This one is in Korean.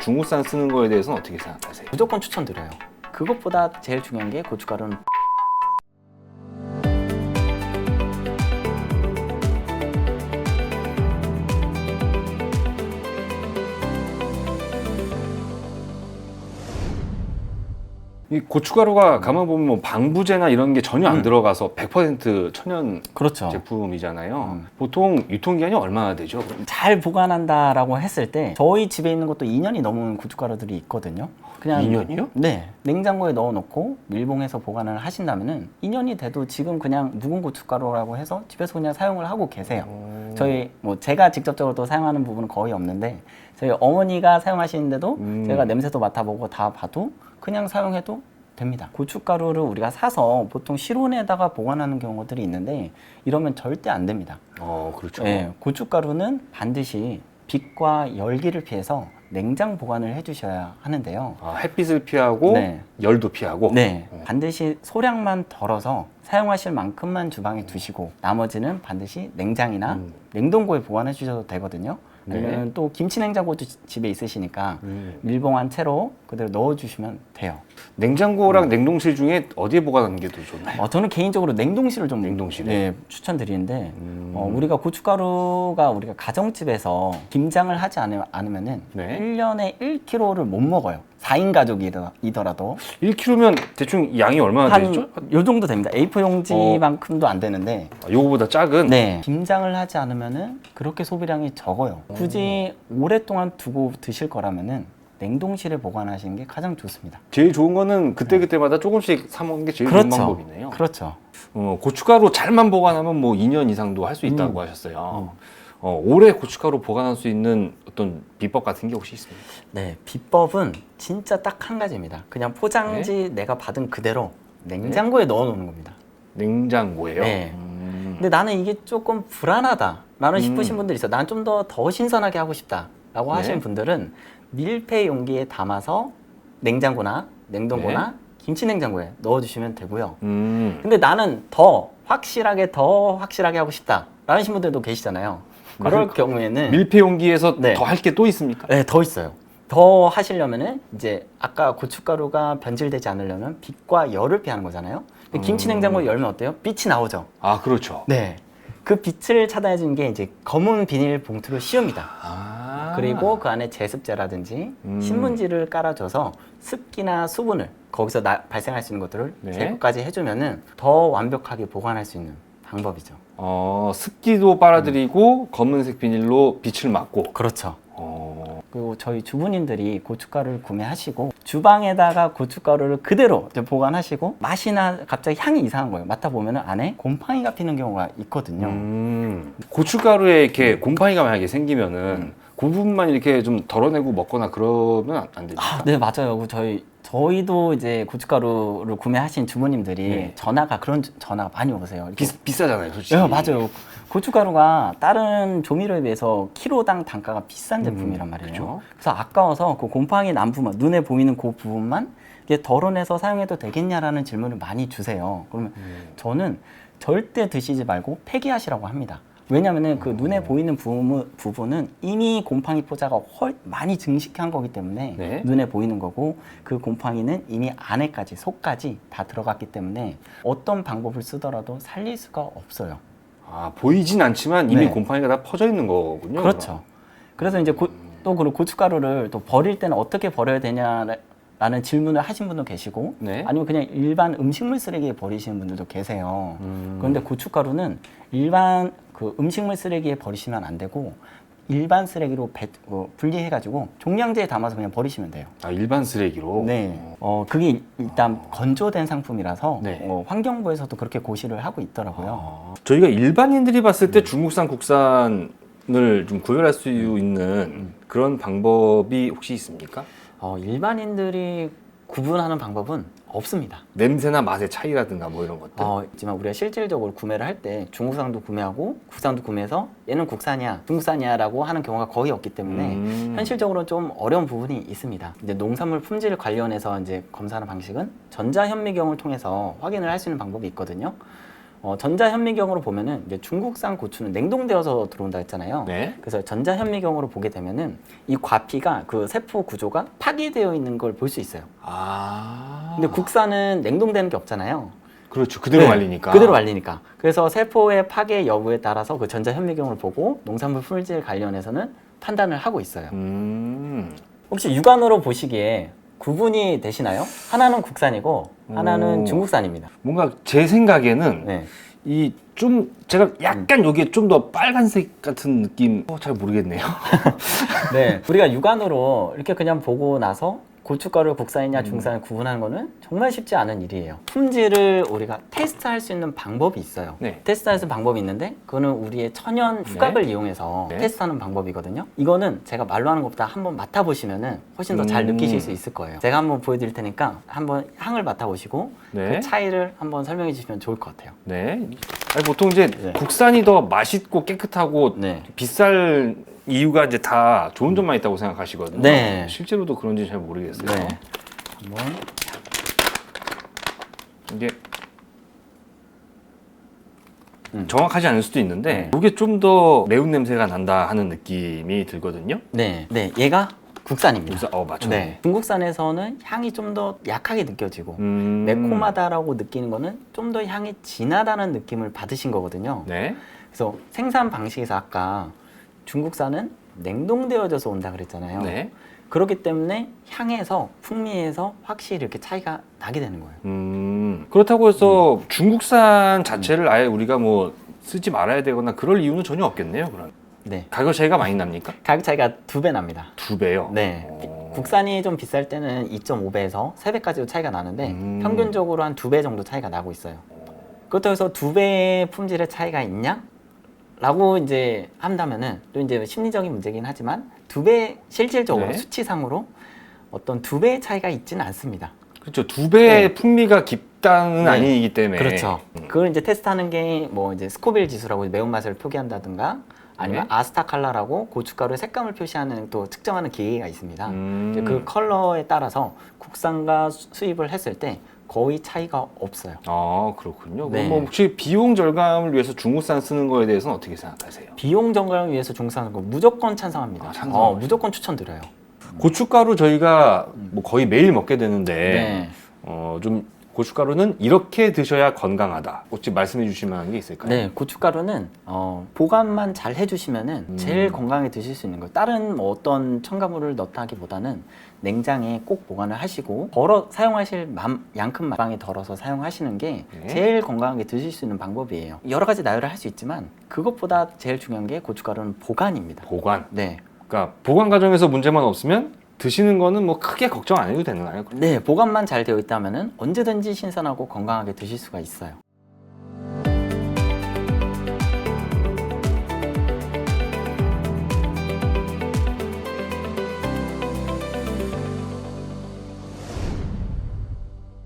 중국산 쓰는 거에 대해서는 어떻게 생각하세요? 무조건 추천드려요. 그것보다 제일 중요한 게 고춧가루는 이 고춧가루가 가만 보면 뭐 방부제나 이런 게 전혀 안 들어가서 100% 천연 그렇죠. 제품이잖아요. 보통 유통기한이 얼마나 되죠? 잘 보관한다라고 했을 때 저희 집에 있는 것도 2년이 넘은 고춧가루들이 있거든요. 그냥 2년이요? 네, 냉장고에 넣어놓고 밀봉해서 보관을 하신다면은 2년이 돼도 지금 그냥 묵은 고춧가루라고 해서 집에서 그냥 사용을 하고 계세요. 저희 뭐 제가 직접적으로 또 사용하는 부분은 거의 없는데 저희 어머니가 사용하시는데도 제가 냄새도 맡아보고 다 봐도 그냥 사용해도 됩니다. 고춧가루를 우리가 사서 보통 실온에다가 보관하는 경우들이 있는데 이러면 절대 안 됩니다. 그렇죠. 네, 고춧가루는 반드시 빛과 열기를 피해서 냉장 보관을 해주셔야 하는데요. 햇빛을 피하고 네. 열도 피하고. 네, 반드시 소량만 덜어서 사용하실 만큼만 주방에 두시고 나머지는 반드시 냉장이나 냉동고에 보관해 주셔도 되거든요. 아니면 또 김치 냉장고도 집에 있으시니까 밀봉한 채로 그대로 넣어주시면 돼요. 냉장고랑 냉동실 중에 어디에 보관하는 게 더 좋나요? 저는 개인적으로 냉동실을 좀 냉동실에? 네, 추천드리는데 우리가 고춧가루가 우리가 가정집에서 김장을 하지 않으면은 네. 1년에 1kg를 못 먹어요. 4인 가족이더라도 1kg면 대충 양이 얼마나 되죠? 요 정도 됩니다. A4 용지만큼도 안 되는데 요거보다 작은? 네, 김장을 하지 않으면은 그렇게 소비량이 적어요. 굳이 오랫동안 두고 드실 거라면은 냉동실에 보관하시는 게 가장 좋습니다. 제일 좋은 거는 그때그때마다 조금씩 사 먹는 게 제일 좋은 방법이네요. 그렇죠. 고춧가루 잘만 보관하면 뭐 2년 이상도 할 수 있다고 하셨어요. 오래 고춧가루 보관할 수 있는 어떤 비법 같은 게 혹시 있습니까? 네, 비법은 진짜 딱 한 가지입니다. 그냥 포장지 내가 받은 그대로 냉장고에 넣어 놓는 겁니다. 냉장고예요? 네. 근데 나는 이게 조금 불안하다라는 싶으신 분들이 있어요. 난 좀 더 신선하게 하고 싶다라고 하시는 분들은 밀폐 용기에 담아서 냉장고나 냉동고나 김치 냉장고에 넣어주시면 되고요. 근데 나는 더 확실하게 하고 싶다라는 분들도 계시잖아요. 그럴 경우에는 밀폐 용기에서 네. 더 할 게 또 있습니까? 네, 더 있어요. 더 하시려면은 이제 아까 고춧가루가 변질되지 않으려면 빛과 열을 피하는 거잖아요. 근데 김치 냉장고 열면 어때요? 빛이 나오죠. 그렇죠. 네. 그 빛을 차단해 주는 게 이제 검은 비닐 봉투를 씌웁니다. 그리고 그 안에 제습제라든지 신문지를 깔아줘서 습기나 수분을 거기서 발생할 수 있는 것들을 제거까지 해주면은 더 완벽하게 보관할 수 있는 방법이죠. 습기도 빨아들이고 검은색 비닐로 빛을 막고. 그렇죠. 그리고 저희 주부님들이 고춧가루를 구매하시고 주방에다가 고춧가루를 그대로 이제 보관하시고 맛이나 갑자기 향이 이상한 거예요. 맡아보면 안에 곰팡이가 피는 경우가 있거든요. 고춧가루에 이렇게 곰팡이가 만약에 생기면은 그 부분만 이렇게 좀 덜어내고 먹거나 그러면 안 되죠? 네, 맞아요. 저희도 이제 고춧가루를 구매하신 주부님들이 그런 전화가 많이 오세요. 비싸잖아요, 솔직히. 네, 맞아요. 고춧가루가 다른 조미료에 비해서 키로당 단가가 비싼 제품이란 말이에요. 그렇죠. 그래서 아까워서 그 곰팡이 난 부분, 눈에 보이는 그 부분만 이게 덜어내서 사용해도 되겠냐라는 질문을 많이 주세요. 그러면 저는 절대 드시지 말고 폐기하시라고 합니다. 왜냐하면 그 눈에 보이는 부분은 이미 곰팡이 포자가 많이 증식한 거기 때문에 눈에 보이는 거고 그 곰팡이는 이미 안에까지 속까지 다 들어갔기 때문에 어떤 방법을 쓰더라도 살릴 수가 없어요. 보이진 않지만 이미 곰팡이가 다 퍼져 있는 거군요. 그렇죠. 그래서 이제 또 그 고춧가루를 또 버릴 때는 어떻게 버려야 되냐라는 질문을 하신 분도 계시고 아니면 그냥 일반 음식물 쓰레기에 버리시는 분들도 계세요. 그런데 고춧가루는 일반 그 음식물 쓰레기에 버리시면 안 되고 일반 쓰레기로 분리해가지고 종량제에 담아서 그냥 버리시면 돼요. 일반 쓰레기로? 네. 그게 일단 건조된 상품이라서 환경부에서도 그렇게 고시를 하고 있더라고요. 저희가 일반인들이 봤을 때 중국산, 국산을 좀 구별할 수 있는 그런 방법이 혹시 있습니까? 일반인들이 구분하는 방법은 없습니다. 냄새나 맛의 차이라든가 뭐 이런 것들? 하지만 우리가 실질적으로 구매를 할 때 중국산도 구매하고 국산도 구매해서 얘는 국산이야, 중국산이야 라고 하는 경우가 거의 없기 때문에 현실적으로 좀 어려운 부분이 있습니다. 이제 농산물 품질 관련해서 이제 검사하는 방식은 전자현미경을 통해서 확인을 할 수 있는 방법이 있거든요. 전자현미경으로 보면은 이제 중국산 고추는 냉동되어서 들어온다 했잖아요. 네. 그래서 전자현미경으로 보게 되면은 이 과피가 그 세포 구조가 파괴되어 있는 걸 볼 수 있어요. 아. 근데 국산은 냉동되는 게 없잖아요. 그렇죠. 그대로 네, 말리니까. 그대로 말리니까. 그래서 세포의 파괴 여부에 따라서 그 전자현미경을 보고 농산물 품질 관련해서는 판단을 하고 있어요. 혹시 육안으로 보시기에 구분이 되시나요? 하나는 국산이고 하나는 오. 중국산입니다. 뭔가 제 생각에는 네. 이 좀 제가 약간 여기에 좀 더 빨간색 같은 느낌 잘 모르겠네요. 네. 우리가 육안으로 이렇게 그냥 보고 나서 고춧가루 국산이냐 중국산을 구분하는 거는 정말 쉽지 않은 일이에요. 품질을 우리가 테스트할 수 있는 방법이 있어요. 네. 테스트할 수 있는 방법이 있는데 그거는 우리의 천연 후각을 이용해서 네. 테스트하는 방법이거든요. 이거는 제가 말로 하는 것보다 한번 맡아보시면은 훨씬 더 잘 느끼실 수 있을 거예요. 제가 한번 보여드릴 테니까 한번 향을 맡아보시고 네. 그 차이를 한번 설명해 주시면 좋을 것 같아요. 네. 아니, 보통 이제 네. 국산이 더 맛있고 깨끗하고 네. 비쌀 이유가 이제 다 좋은 점만 있다고 생각하시거든요. 네. 실제로도 그런지 잘 모르겠어요. 네. 한번 이게 정확하지 않을 수도 있는데 네. 이게 좀 더 매운 냄새가 난다 하는 느낌이 들거든요. 네. 네. 얘가 국산입니다. 맞죠. 네. 중국산에서는 향이 좀 더 약하게 느껴지고 매콤하다라고 느끼는 거는 좀 더 향이 진하다는 느낌을 받으신 거거든요. 네. 그래서 생산 방식에서 아까 중국산은 냉동되어져서 온다 그랬잖아요. 네. 그렇기 때문에 향에서 풍미에서 확실히 이렇게 차이가 나게 되는 거예요. 그렇다고 해서 중국산 자체를 아예 우리가 뭐 쓰지 말아야 되거나 그럴 이유는 전혀 없겠네요. 그럼 네. 가격 차이가 많이 납니까? 가격 차이가 2배 납니다. 2배요. 네. 국산이 좀 비쌀 때는 2.5배에서 3배까지도 차이가 나는데 평균적으로 한 2배 정도 차이가 나고 있어요. 그렇다고 해서 2배의 품질의 차이가 있냐? 라고 이제 한다면은 또 이제 심리적인 문제긴 하지만 2배 실질적으로 네. 수치상으로 어떤 2배의 차이가 있지는 않습니다. 그렇죠. 2배의 네. 풍미가 깊다는 네. 아니기 때문에. 그렇죠. 그걸 이제 테스트하는 게 뭐 이제 스코빌 지수라고 매운맛을 표기한다든가 아니면 네. 아스타칼라라고 고춧가루의 색감을 표시하는 또 측정하는 기계가 있습니다. 이제 그 음. 컬러에 따라서 국산과 수입을 했을 때 거의 차이가 없어요. 아, 그렇군요. 네. 그럼 뭐 혹시 비용 절감을 위해서 중국산 쓰는 거에 대해서는 어떻게 생각하세요? 비용 절감을 위해서 중국산은 거 무조건 찬성합니다. 아, 찬성하죠. 무조건 추천드려요. 고춧가루 저희가 뭐 거의 매일 먹게 되는데 네. 좀 고춧가루는 이렇게 드셔야 건강하다. 혹시 말씀해 주실 만한 게 있을까요? 네, 고춧가루는 보관만 잘 해주시면은 제일 건강하게 드실 수 있는 거예요. 다른 뭐 어떤 첨가물을 넣다기보다는 냉장에 꼭 보관을 하시고 사용하실 양큼만 덜어서 사용하시는 게 네. 제일 건강하게 드실 수 있는 방법이에요. 여러 가지 나열을 할 수 있지만 그것보다 제일 중요한 게 고춧가루는 보관입니다. 보관. 네. 그러니까 보관 과정에서 문제만 없으면 드시는 거는 뭐 크게 걱정 안 해도 되나요? 네, 보관만 잘 되어 있다면은 언제든지 신선하고 건강하게 드실 수가 있어요.